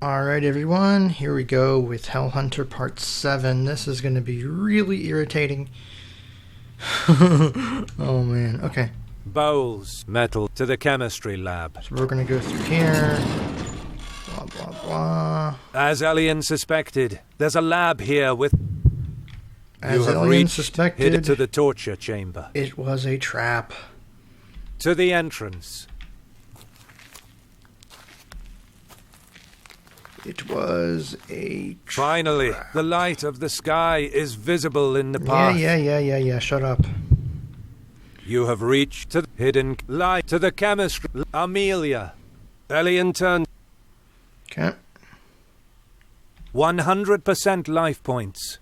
Alright everyone, here we go with Hellhunter Part 7. This is going to be really irritating. Oh man, okay. Bowls, metal to the chemistry lab. So we're going to go through here. Blah blah blah. As Alien suspected, there's a lab here with... As Alien suspected, hid to the torture chamber. It was a trap. To the entrance. It was a trap. Finally, the light of the sky is visible in the path. Yeah, shut up. You have reached to the hidden light to the chemistry. Amelia. Alien turned. Okay. 100% life points.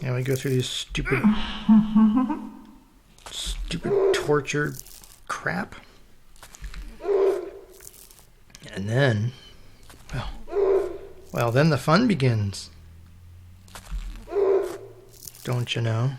Yeah, we go through these stupid torture crap. And then, well, then the fun begins. Don't you know?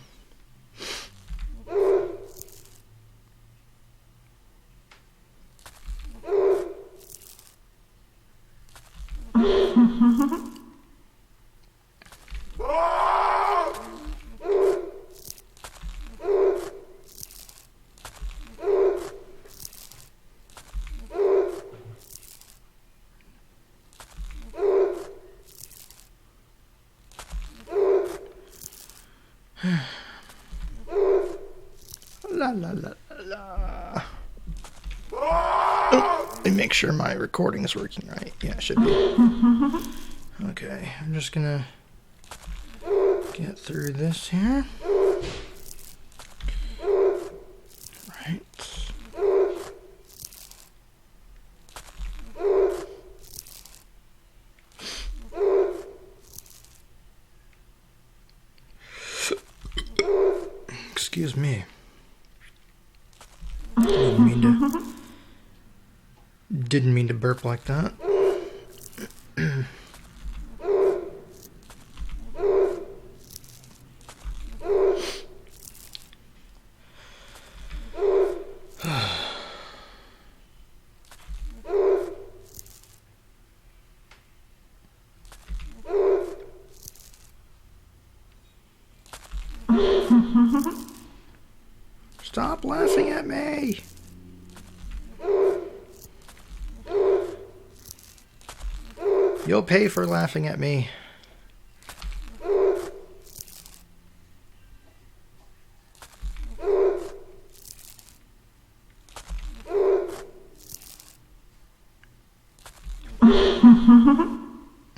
La la la la. Oh, let me make sure my recording is working right. Yeah, it should be. Okay, I'm just gonna get through this here. Right. Excuse me. Didn't mean to burp like that. Stop laughing at me. You'll pay for laughing at me.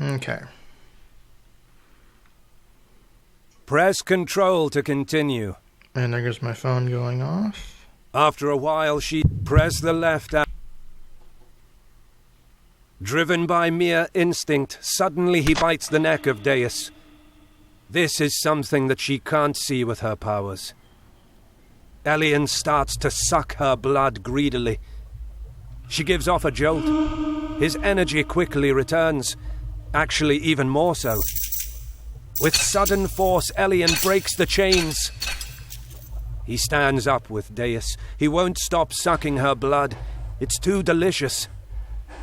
Okay. Press Control to continue. And there goes my phone going off. After a while, she pressed the left arm. Driven by mere instinct, suddenly he bites the neck of Deus. This is something that she can't see with her powers. Alien starts to suck her blood greedily. She gives off a jolt. His energy quickly returns, actually even more so. With sudden force, Alien breaks the chains. He stands up with Deus. He won't stop sucking her blood. It's too delicious.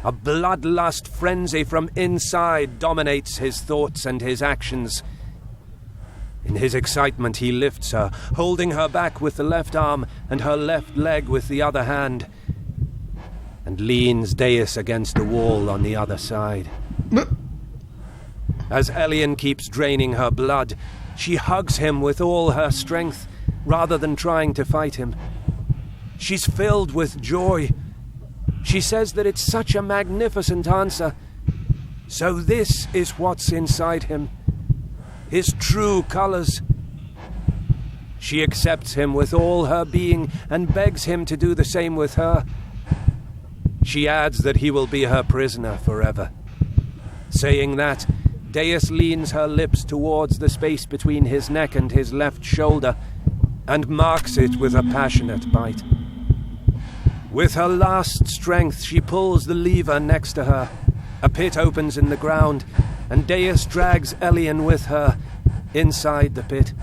A bloodlust frenzy from inside dominates his thoughts and his actions. In his excitement, he lifts her, holding her back with the left arm and her left leg with the other hand, and leans Deus against the wall on the other side. As Alien keeps draining her blood, she hugs him with all her strength, rather than trying to fight him. She's filled with joy. She says that it's such a magnificent answer. So this is what's inside him. His true colors. She accepts him with all her being and begs him to do the same with her. She adds that he will be her prisoner forever. Saying that, Deus leans her lips towards the space between his neck and his left shoulder and marks it with a passionate bite. With her last strength, she pulls the lever next to her. A pit opens in the ground, and Deus drags Alien with her inside the pit.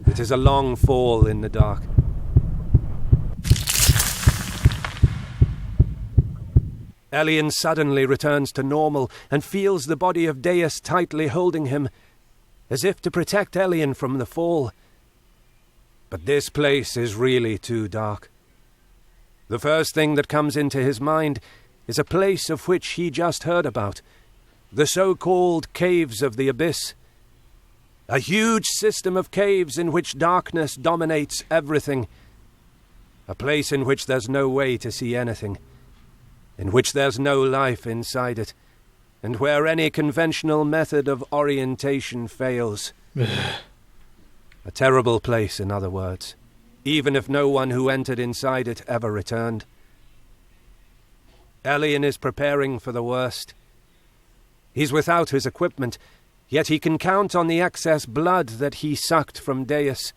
It is a long fall in the dark. Elian suddenly returns to normal and feels the body of Deus tightly holding him, as if to protect Elian from the fall. But this place is really too dark. The first thing that comes into his mind is a place of which he just heard about, the so-called Caves of the Abyss. A huge system of caves in which darkness dominates everything. A place in which there's no way to see anything, in which there's no life inside it, and where any conventional method of orientation fails. A terrible place, in other words, even if no one who entered inside it ever returned. Elian is preparing for the worst. He's without his equipment, yet he can count on the excess blood that he sucked from Deus.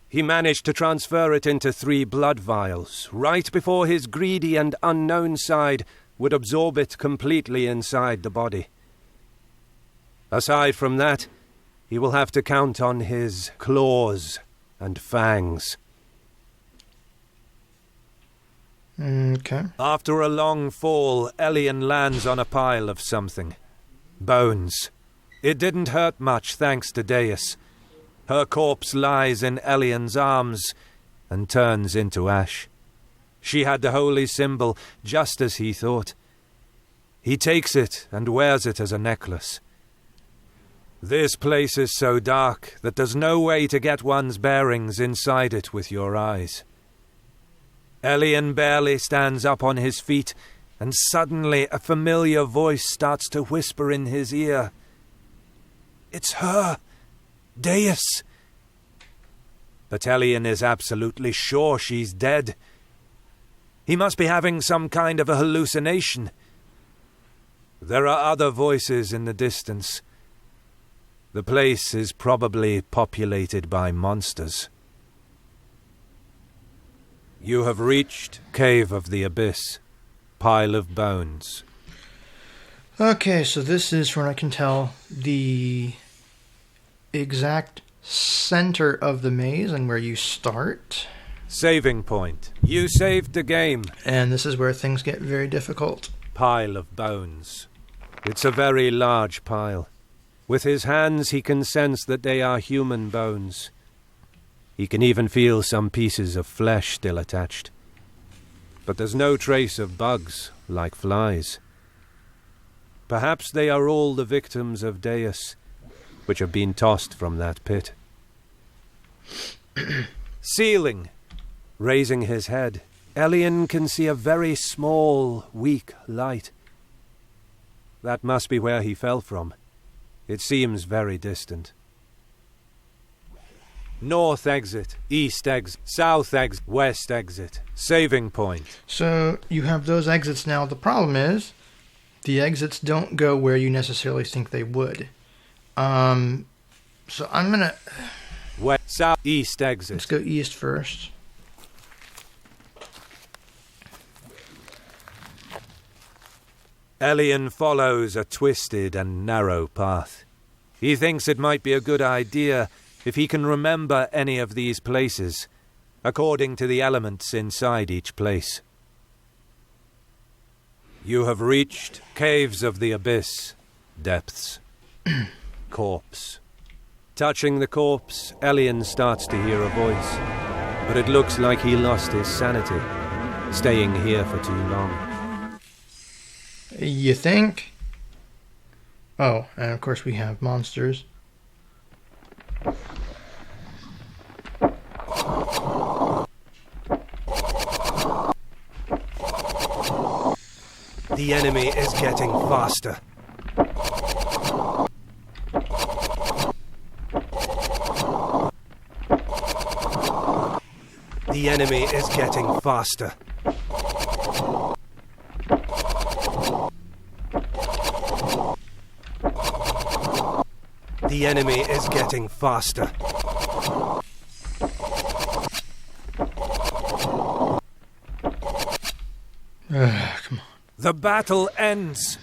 He managed to transfer it into 3 blood vials, right before his greedy and unknown side would absorb it completely inside the body. Aside from that, he will have to count on his claws and fangs. Okay. After a long fall, Elian lands on a pile of something. Bones. It didn't hurt much thanks to Deus. Her corpse lies in Elian's arms and turns into ash. She had the holy symbol, just as he thought. He takes it and wears it as a necklace. This place is so dark that there's no way to get one's bearings inside it with your eyes. Elian barely stands up on his feet, and suddenly a familiar voice starts to whisper in his ear. "It's her! Deus!" But Elian is absolutely sure she's dead. He must be having some kind of a hallucination. There are other voices in the distance. The place is probably populated by monsters. You have reached Cave of the Abyss, Pile of Bones. Okay, so this is, from what I can tell, the exact center of the maze and where you start. Saving point. You saved the game. And this is where things get very difficult. Pile of bones. It's a very large pile. With his hands he can sense that they are human bones. He can even feel some pieces of flesh still attached. But there's no trace of bugs, like flies. Perhaps they are all the victims of Deus, which have been tossed from that pit. Ceiling. Raising his head, Elian can see a very small, weak light. That must be where he fell from. It seems very distant. North exit, east exit, south exit, west exit. Saving point. So you have those exits now. The problem is the exits don't go where you necessarily think they would. So I'm gonna... West, south, east exit. Let's go east first. Elian follows a twisted and narrow path. He thinks it might be a good idea if he can remember any of these places, according to the elements inside each place. You have reached Caves of the Abyss, depths. Corpse. Touching the corpse, Elian starts to hear a voice, but it looks like he lost his sanity, staying here for too long. You think? Oh, and of course we have monsters. The enemy is getting faster. The enemy is getting faster. The enemy is getting faster. Come on. The battle ends.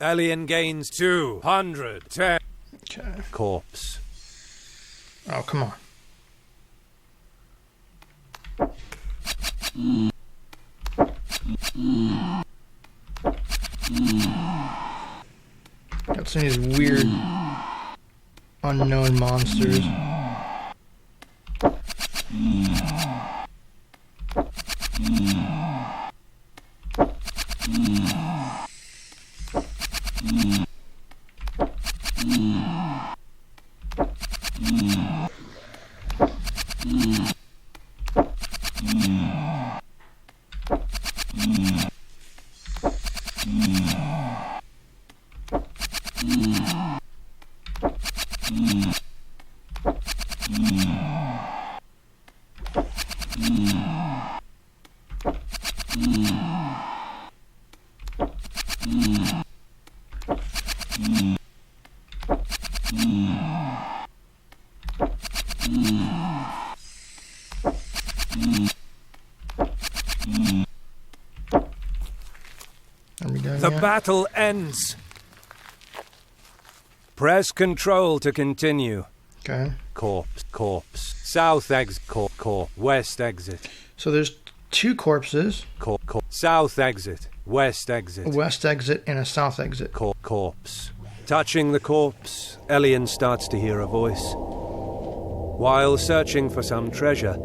Elian gains 210. Okay. Corpse. Oh, come on. Got some of these weird unknown monsters. Are we done The yet? battle ends. Press control to continue. Okay. Corpse. South exit. West exit. So there's two corpses, South exit. West exit. a west exit and a south exit. Corpse. Touching the corpse, Elian starts to hear a voice. While searching for some treasure,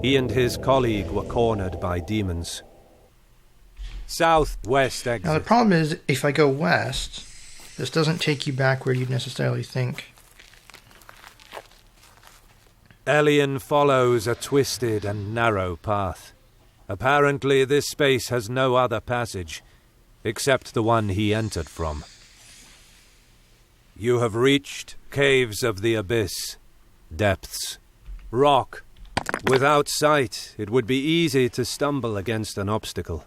he and his colleague were cornered by demons. Southwest exit. Now the problem is, if I go west, this doesn't take you back where you'd necessarily think. Elian follows a twisted and narrow path. Apparently this space has no other passage, except the one he entered from. You have reached caves of the abyss, depths, rock. Without sight, it would be easy to stumble against an obstacle.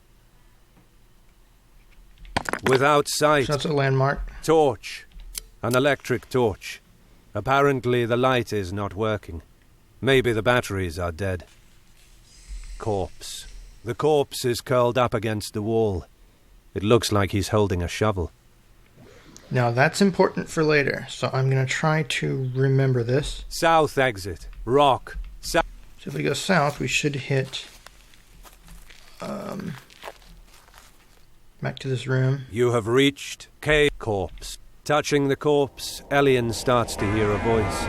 Without sight, So that's a landmark. torch, an electric torch. Apparently the light is not working. Maybe the batteries are dead. Corpse. The corpse is curled up against the wall. It looks like he's holding a shovel. Now that's important for later, so I'm going to try to remember this. South exit. Rock. So if we go south, we should hit back to this room. You have reached cave. Corpse. Touching the corpse, Elian starts to hear a voice.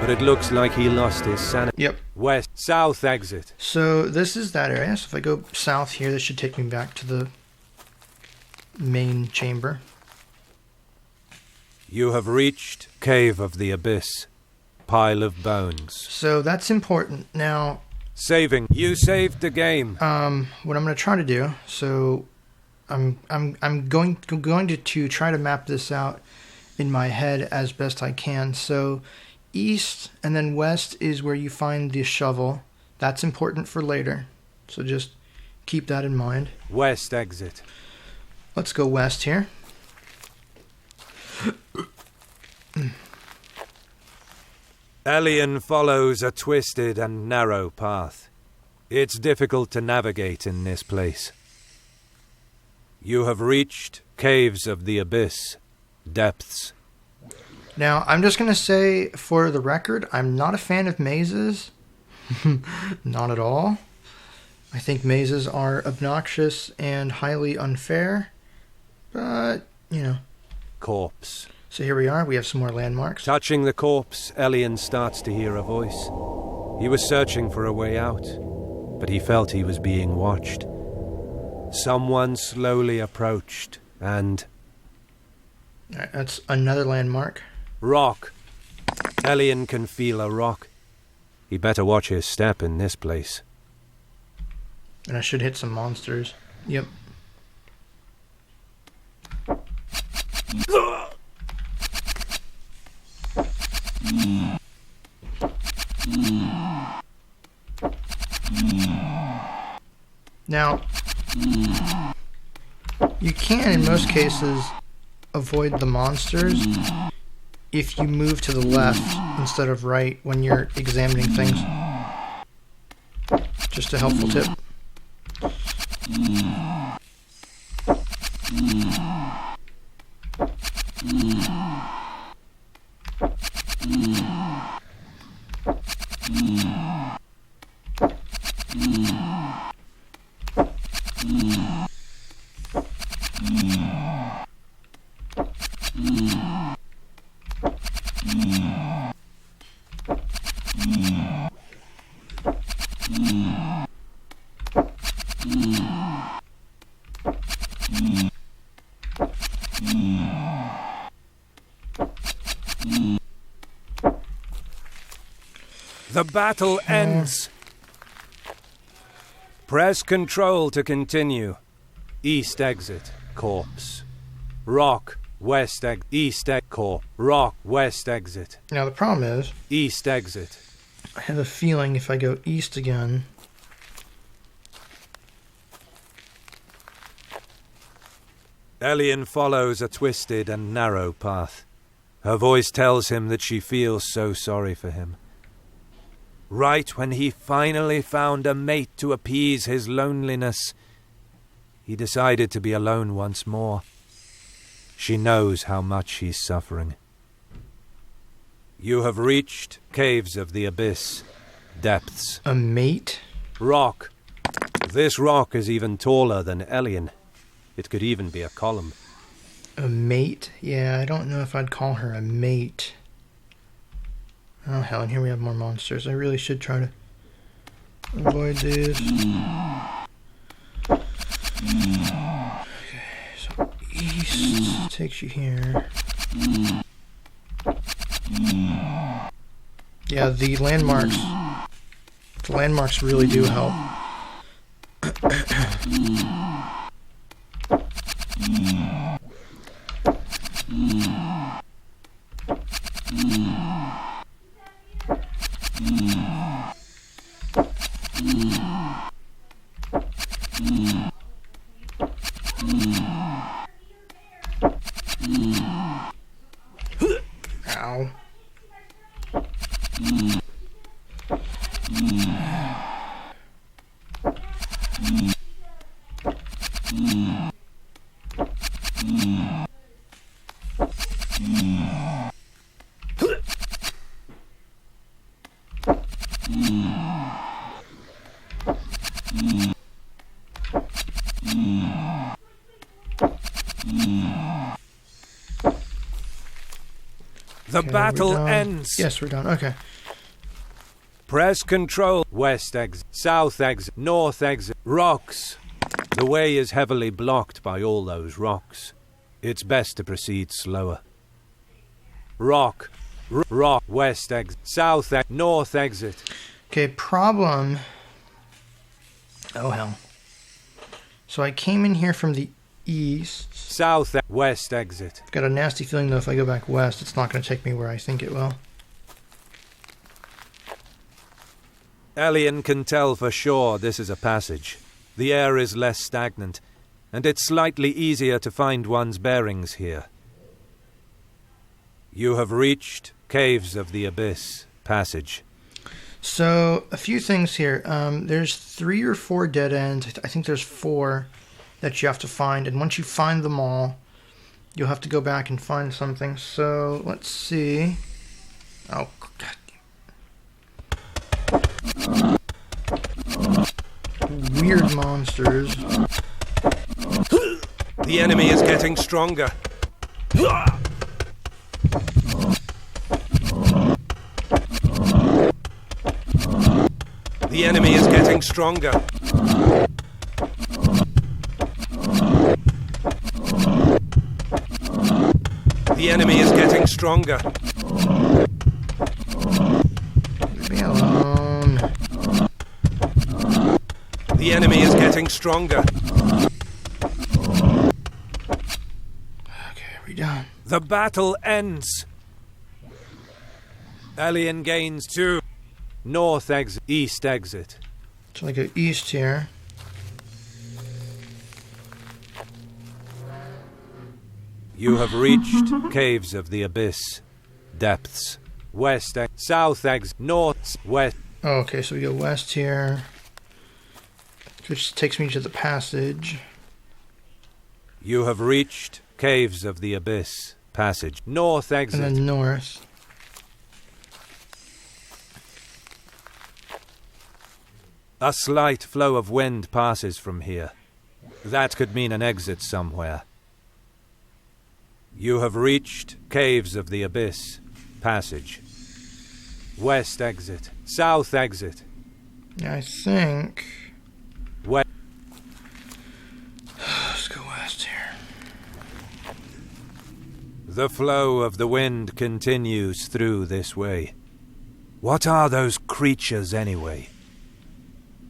But it looks like he lost his sanity. Yep. West. South exit. So this is that area. So if I go south here, this should take me back to the main chamber. You have reached cave of the abyss. Pile of bones. So that's important. Now, Saving. You saved the game. what I'm going to try to do, so I'm going to try to map this out in my head as best I can. So east and then west is where you find the shovel. That's important for later. So just keep that in mind. West exit. Let's go west here. Elian follows a twisted and narrow path. It's difficult to navigate in this place. You have reached caves of the abyss, depths. Now, I'm just going to say, for the record, I'm not a fan of mazes. Not at all. I think mazes are obnoxious and highly unfair. But, you know. Corpse. So here we are. We have some more landmarks. Touching the corpse, Elian starts to hear a voice. He was searching for a way out, but he felt he was being watched. Someone slowly approached, and... All right, that's another landmark. Rock. Elian can feel a rock. He better watch his step in this place. And I should hit some monsters. Yep. Now, you can, in most cases, avoid the monsters if you move to the left instead of right when you're examining things. Just a helpful tip. The battle ends. Press Control to continue. East exit, corpse. Rock, west east corpse. Rock, west exit. Now the problem is, East exit. I have a feeling if I go east again, Elian follows a twisted and narrow path. Her voice tells him that she feels so sorry for him. Right when he finally found a mate to appease his loneliness, he decided to be alone once more. She knows how much he's suffering. You have reached Caves of the Abyss. Depths. a mate? Rock. This rock is even taller than Elian. It could even be a column. A mate? Yeah, I don't know if I'd call her a mate. Oh hell, and here we have more monsters. I really should try to avoid these. Okay, so east takes you here. Yeah, the landmarks really do help. Ow. The battle ends. Yes, we're done. Okay. Press Control. West exit, south exit, north exit. Rocks. The way is heavily blocked by all those rocks. It's best to proceed slower. Rock. Rock. West exit, south exit, north exit. Okay, problem. Oh hell. So I came in here from the east. South, west exit. Got a nasty feeling though if I go back west, it's not going to take me where I think it will. Elian can tell for sure this is a passage. The air is less stagnant, and it's slightly easier to find one's bearings here. You have reached Caves of the Abyss passage. So, a few things here. There's 3 or 4 dead ends. I think there's 4 that you have to find. And once you find them all, you'll have to go back and find something. So, let's see. Oh, God. Weird monsters. The enemy is getting stronger. The enemy is getting stronger. The enemy is getting stronger. Leave me alone. The enemy is getting stronger. Okay, we done. The battle ends. Elian gains 2. North exit, east exit. So I go east here. You have reached Caves of the Abyss. Depths. West exit, south exit, north, west. Oh, okay, so we go west here. Which takes me to the passage. You have reached Caves of the Abyss. Passage. North exit. And then north. A slight flow of wind passes from here. That could mean an exit somewhere. You have reached Caves of the Abyss. Passage. West exit. South exit. I think... West. Let's go west here. The flow of the wind continues through this way. What are those creatures anyway?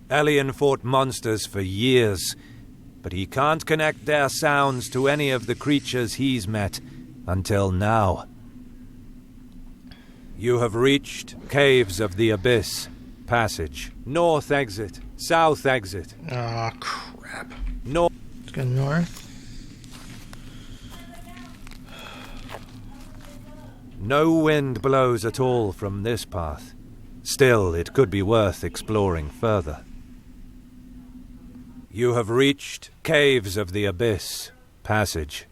Elian fought monsters for years, but he can't connect their sounds to any of the creatures he's met until now. You have reached Caves of the Abyss. Passage. North exit. South exit. Ah, crap. North. Let's go north. No wind blows at all from this path. Still, it could be worth exploring further. You have reached Caves of the Abyss. Passage.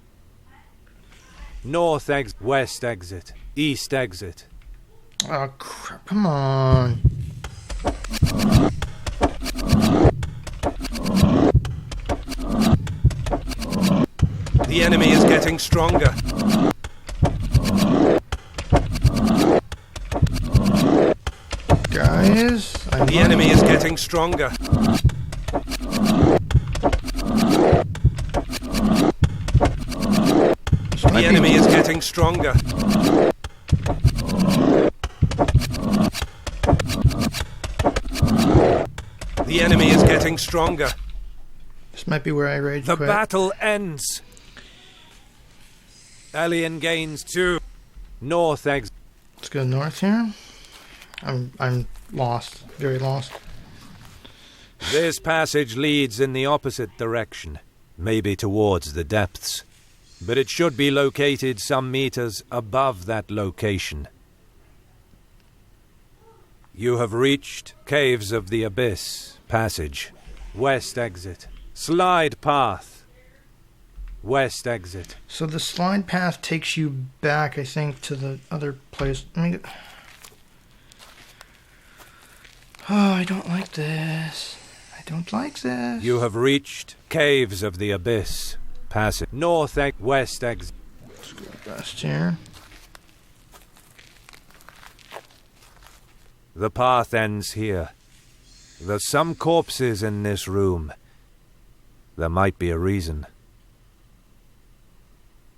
North exit. West exit. East exit. Oh, crap. Come on. The enemy is getting stronger. Guys, the enemy is getting stronger. The enemy is getting stronger. The enemy is getting stronger. This might be where I rage The quit. battle ends. Alien gains 2. North exit. Let's go north here. I'm lost. Very lost. This passage leads in the opposite direction, maybe towards the depths. But it should be located some meters above that location. You have reached Caves of the Abyss. Passage. West exit. Slide path. West exit. So the slide path takes you back, I think, to the other place. Let me get... Oh, I don't like this. I don't like this. You have reached Caves of the Abyss. Passage. North exit. West exit. Let's go west here. The path ends here. There's some corpses in this room. There might be a reason.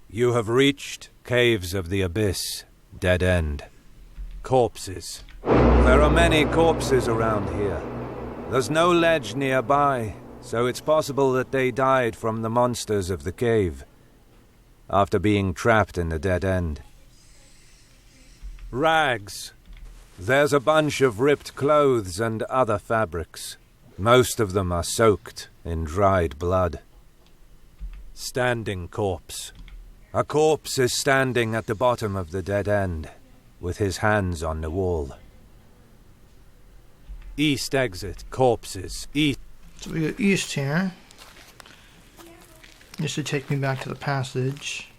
You have reached Caves of the Abyss. Dead end. Corpses. There are many corpses around here. There's no ledge nearby, so it's possible that they died from the monsters of the cave, after being trapped in the dead end. Rags. There's a bunch of ripped clothes and other fabrics. Most of them are soaked in dried blood. Standing corpse. A corpse is standing at the bottom of the dead end, with his hands on the wall. East exit. Corpses. East. So we go east here. This should take me back to the passage.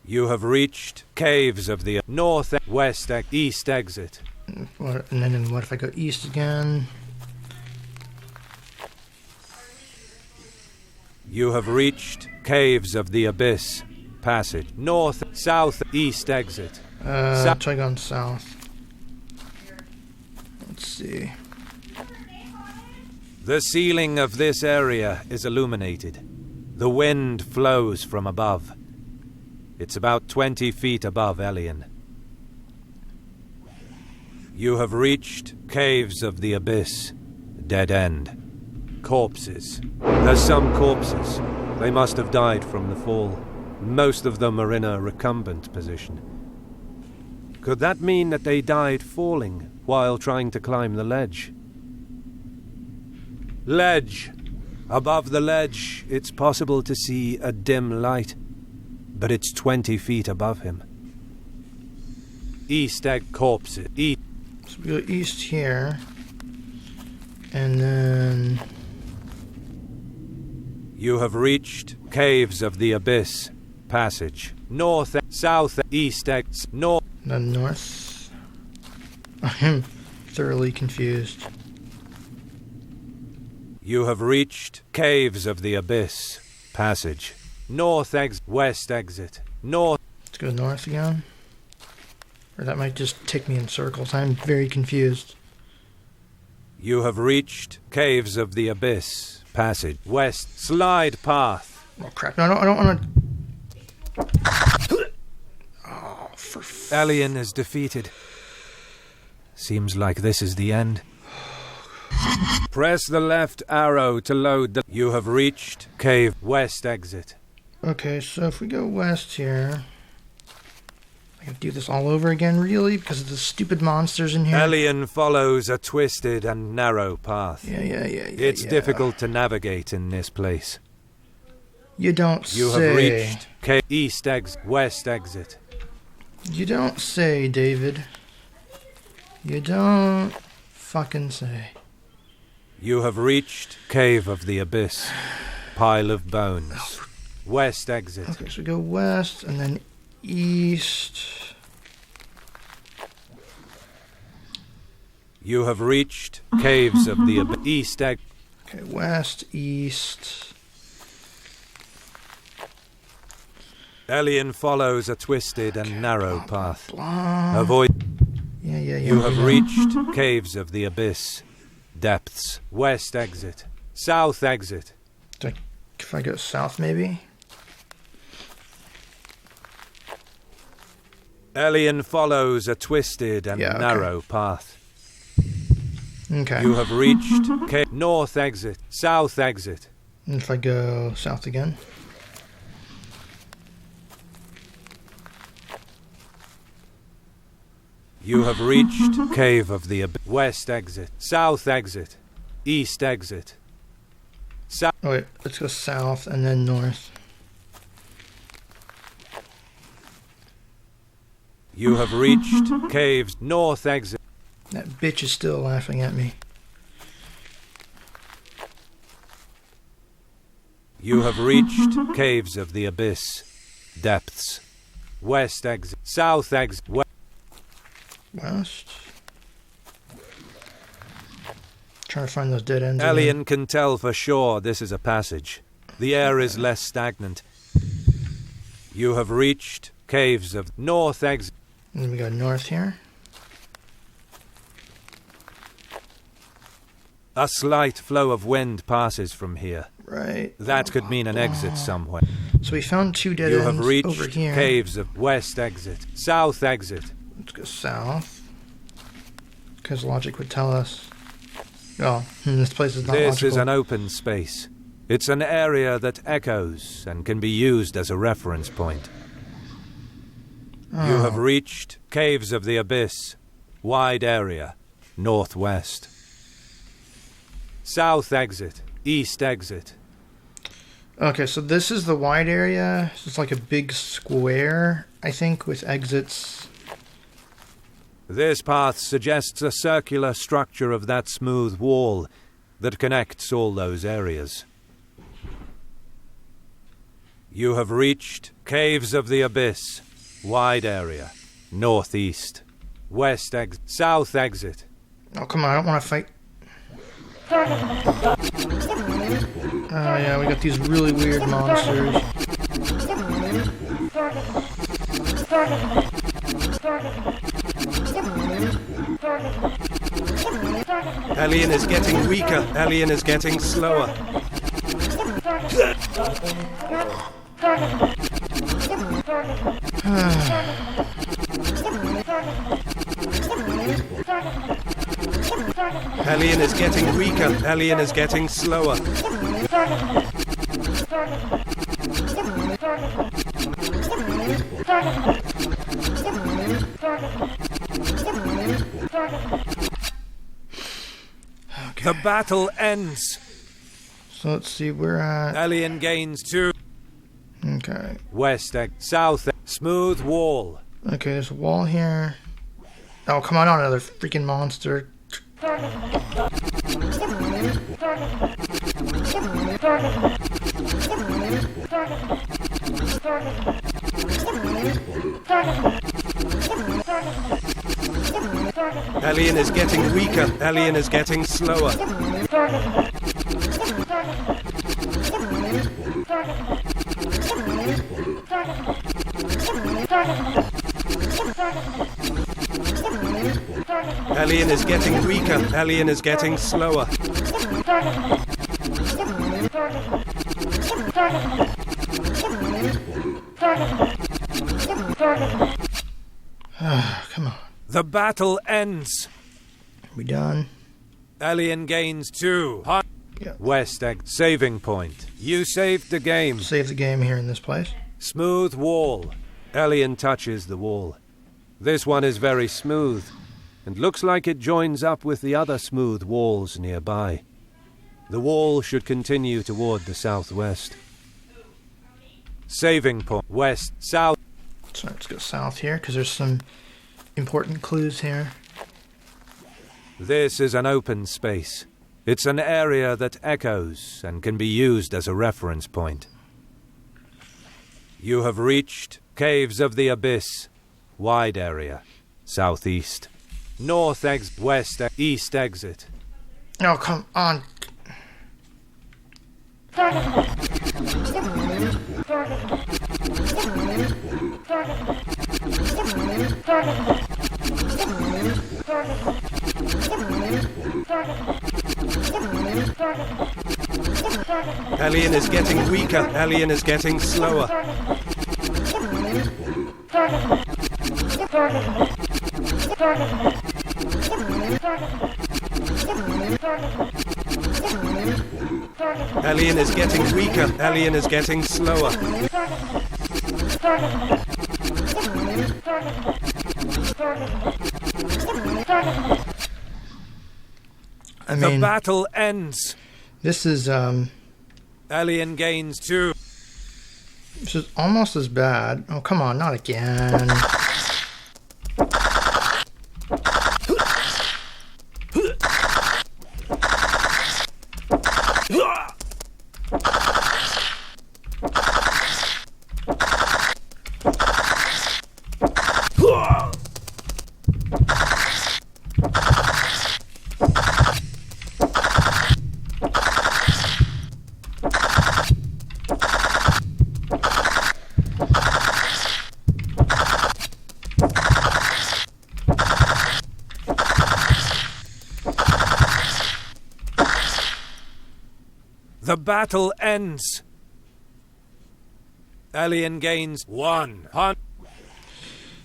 You have reached Caves of the North, West, East exit. And then what if I go east again? You have reached Caves of the Abyss. Passage. North, South, East exit. Try going south. Let's see. The ceiling of this area is illuminated. The wind flows from above. It's about 20 feet above Elian. You have reached Caves of the Abyss. Dead end. Corpses. There's some corpses. They must have died from the fall. Most of them are in a recumbent position. Could that mean that they died falling while trying to climb the ledge? Ledge. Above the ledge, it's possible to see a dim light, but it's 20 feet above him. East egg corpses. East. So we go east here, and then You have reached Caves of the Abyss. Passage. North, south, east, north. then north. I'm thoroughly confused. You have reached Caves of the Abyss. Passage. North exit. West exit. North. Let's go north again. Or that might just take me in circles. I'm very confused. You have reached Caves of the Abyss. Passage. West. Slide path. Oh, crap. No, I don't want to... Oh, for... Alien is defeated. Seems like this is the end. Press the left arrow to load the... You have reached Cave. West exit. Okay, so if we go west here... I have to do this all over again, really? Because of the stupid monsters in here? Alien follows a twisted and narrow path. Yeah. It's difficult to navigate in this place. You don't say. You have reached Cave. East exit. West exit. You don't say, David. You don't fucking say. You have reached Cave of the Abyss. Pile of bones. West exit. Okay, so we go west and then east. You have reached Caves of the Abyss. East exit. Okay, west, east. Alien follows a twisted and narrow path. Blah. Avoid. Yeah. You have reached Caves of the Abyss. Depths. West exit. South exit. If I go south, maybe? Alien follows a twisted and narrow path. Okay. You have reached North exit. South exit. And if I go south again? You have reached Cave of the Abyss. West exit. South exit. East exit. Oh wait, let's go south and then north. You have reached Caves. North exit. That bitch is still laughing at me. You have reached Caves of the Abyss. Depths. West exit. South exit. West. Trying to find those dead ends. Alien can tell for sure this is a passage. The air is less stagnant. You have reached Caves of North exit. And then we go north here. A slight flow of wind passes from here. Right. That could mean an exit somewhere. So we found two dead You ends have reached over here. Caves of West exit. South exit. Let's go south. Because logic would tell us. Oh, this place is not This logical. is an open space. It's an area that echoes and can be used as a reference point. Oh. You have reached Caves of the Abyss. Wide area. Northwest. South exit. East exit. Okay, so this is the wide area. So it's like a big square, I think, with exits. This path suggests a circular structure of that smooth wall that connects all those areas. You have reached Caves of the Abyss. Wide area. Northeast. West exit. South exit. Oh, come on, I don't want to fight. Oh, yeah, we got these really weird monsters. Alien is getting weaker. Alien is getting slower. Alien is getting weaker. Alien is getting slower. Okay. The battle ends. So let's see, we're at... Alien gains 2. Okay. West exit. South exit. Smooth wall. Okay, there's a wall here. Oh, come on, another freaking monster. Alien is getting weaker. Alien is getting slower. Alien is getting weaker. Alien is getting slower. Come on. The battle ends. We done? Alien gains 2. Yep. West egg. Saving point. You saved the game. Save the game here in this place. Smooth wall. Alien touches the wall. This one is very smooth, and looks like it joins up with the other smooth walls nearby. The wall should continue toward the southwest. Saving point. West, south. So let's go south here, because there's some important clues here. This is an open space. It's an area that echoes and can be used as a reference point. You have reached Caves of the Abyss. Wide area. Southeast. North exit. West east exit. Oh, come on. Alien is getting weaker. Alien is getting slower. Alien is getting weaker. Alien is getting slower. I mean, the battle ends. This is Alien gains 2. this is almost as bad. Oh, come on, not again. The battle ends. Alien gains 1.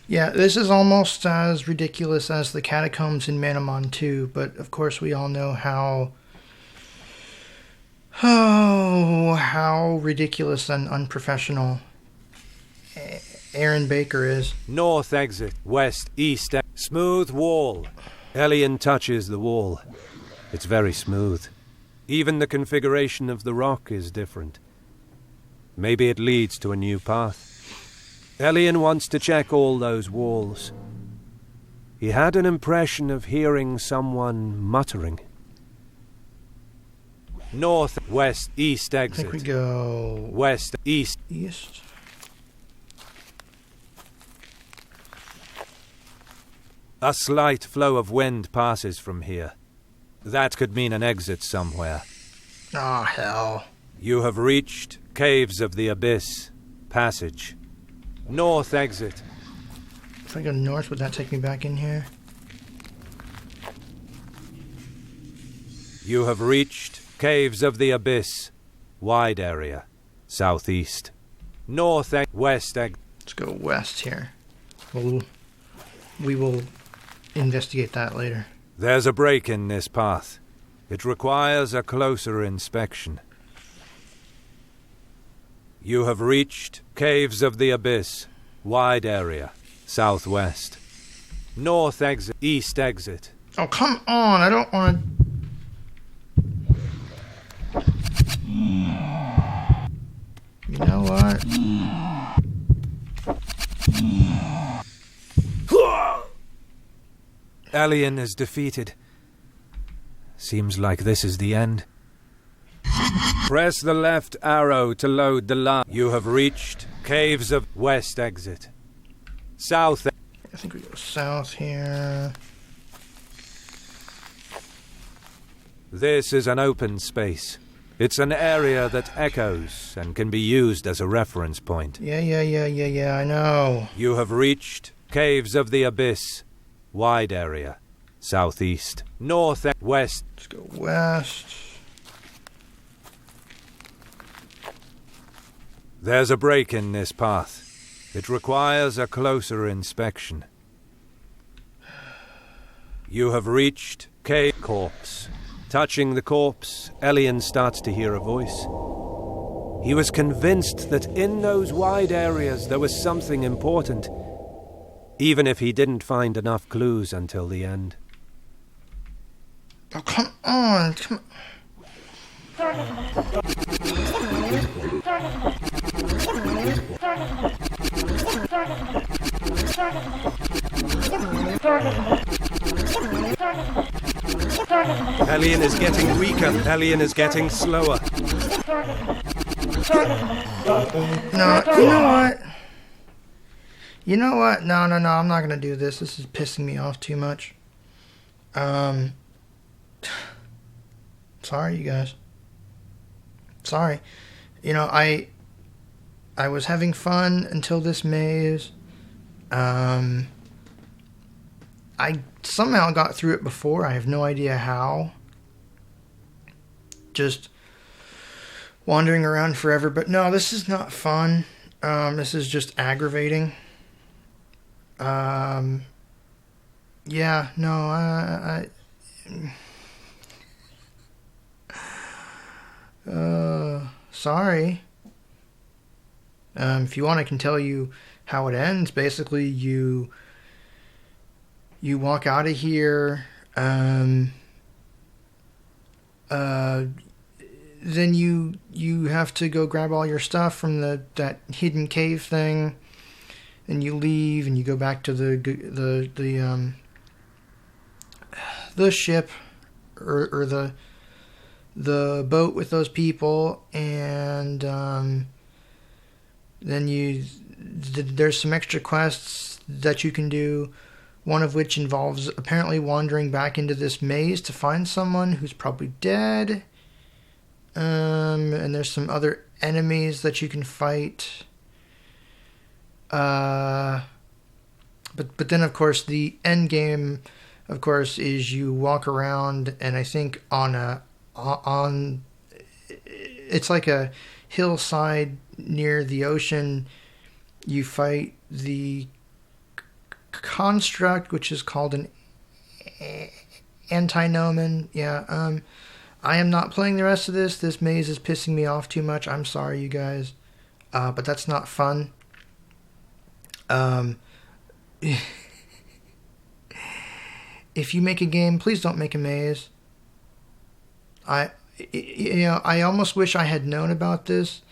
Yeah, this is almost as ridiculous as the catacombs in Manamon 2, but of course we all know how ridiculous and unprofessional Aaron Baker is. North exit. West east smooth wall. Alien touches the wall. It's very smooth. Even the configuration of the rock is different. Maybe it leads to a new path. Alien wants to check all those walls. He had an impression of hearing someone muttering. North, west, east exit. I think we go west, east. East. A slight flow of wind passes from here. That could mean an exit somewhere. Ah, hell. You have reached Caves of the Abyss. Passage. North exit. If I go north, would that take me back in here? You have reached Caves of the Abyss. Wide area. Southeast. North west exit. Let's go west here. We will investigate that later. There's a break in this path. It requires a closer inspection. You have reached Caves of the Abyss. Wide area. Southwest. North exit. East exit. Oh, come on. I don't want to... You know what? Alien is defeated. Seems like this is the end. Press the left arrow to load the line. You have reached Caves of West exit. South. I think we go south here. This is an open space. It's an area that echoes and can be used as a reference point. Yeah, I know. You have reached Caves of the Abyss. Wide area. Southeast. North and west. Let's go west. There's a break in this path. It requires a closer inspection. You have reached Cave Corpse. Touching the corpse, Elian starts to hear a voice. He was convinced that in those wide areas there was something important, even if he didn't find enough clues until the end. Oh, come on. Elian is getting weaker. Elian is getting slower. No, you know what? No, I'm not gonna do this. This is pissing me off too much. Sorry, you guys. Sorry. You know, I was having fun until this maze. I somehow got through it before. I have no idea how. Just wandering around forever. But no, this is not fun. This is just aggravating. Yeah, no, sorry. If you want, I can tell you how it ends. Basically, you walk out of here, then you have to go grab all your stuff from that hidden cave thing, and you leave and you go back to the ship or the boat with those people, and then there's some extra quests that you can do, one of which involves apparently wandering back into this maze to find someone who's probably dead. And there's some other enemies that you can fight. But then, of course, the end game, of course, is you walk around, and I think on it's like a hillside near the ocean. You fight the construct, which is called an AntiNomen. Yeah, I am not playing the rest of this. This maze is pissing me off too much. I'm sorry, you guys. But that's not fun. If you make a game, please don't make a maze. I almost wish I had known about this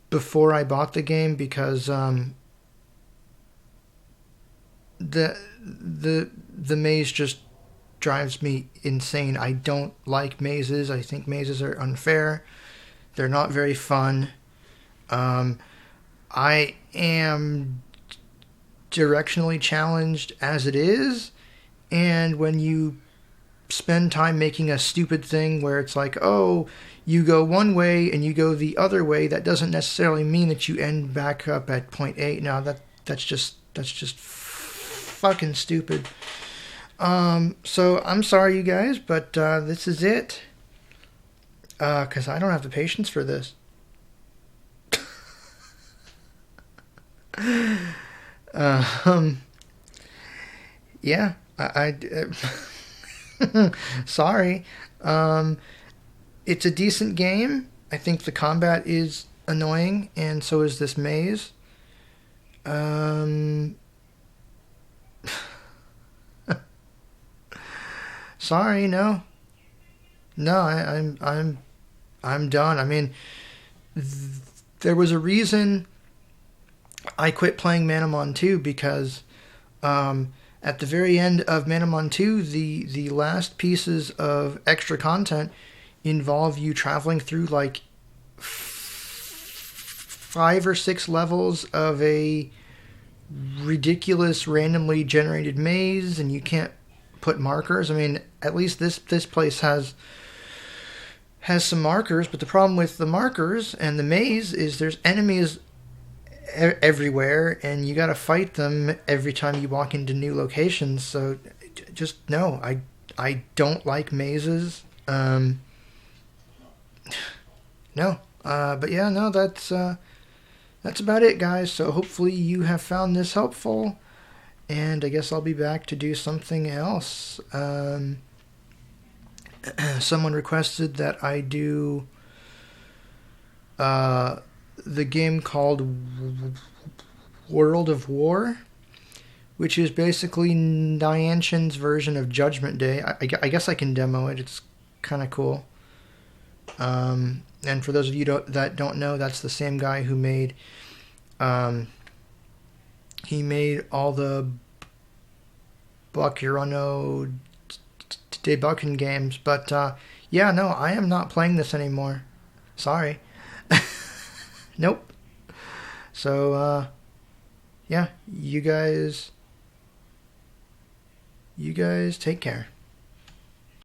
before I bought the game, because the maze just drives me insane. I don't like mazes. I think mazes are unfair. They're not very fun. I am directionally challenged as it is, and when you spend time making a stupid thing where it's like, oh, you go one way and you go the other way, that doesn't necessarily mean that you end back up at point A. Now that's just fucking stupid. So I'm sorry, you guys, but this is it. 'Cause I don't have the patience for this. Yeah, I sorry. It's a decent game. I think the combat is annoying, and so is this maze. Sorry, no, I'm done. I mean, there was a reason I quit playing Manamon 2, because at the very end of Manamon 2, the last pieces of extra content involve you traveling through like 5 or 6 levels of a ridiculous randomly generated maze, and you can't put markers. I mean, at least this place has has some markers, but the problem with the markers and the maze is there's enemies everywhere, and you got to fight them every time you walk into new locations. So just no, I don't like mazes. No, but yeah, no, that's about it, guys. So hopefully you have found this helpful, and I guess I'll be back to do something else. Someone requested that I do the game called World of War, which is basically Niantic's version of Judgment Day. I guess I can demo it. It's kind of cool. And for those of you that don't know, that's the same guy who made he made all the Bakurano Debukin games. But yeah, no, I am not playing this anymore. Sorry. Nope. So yeah, you guys take care.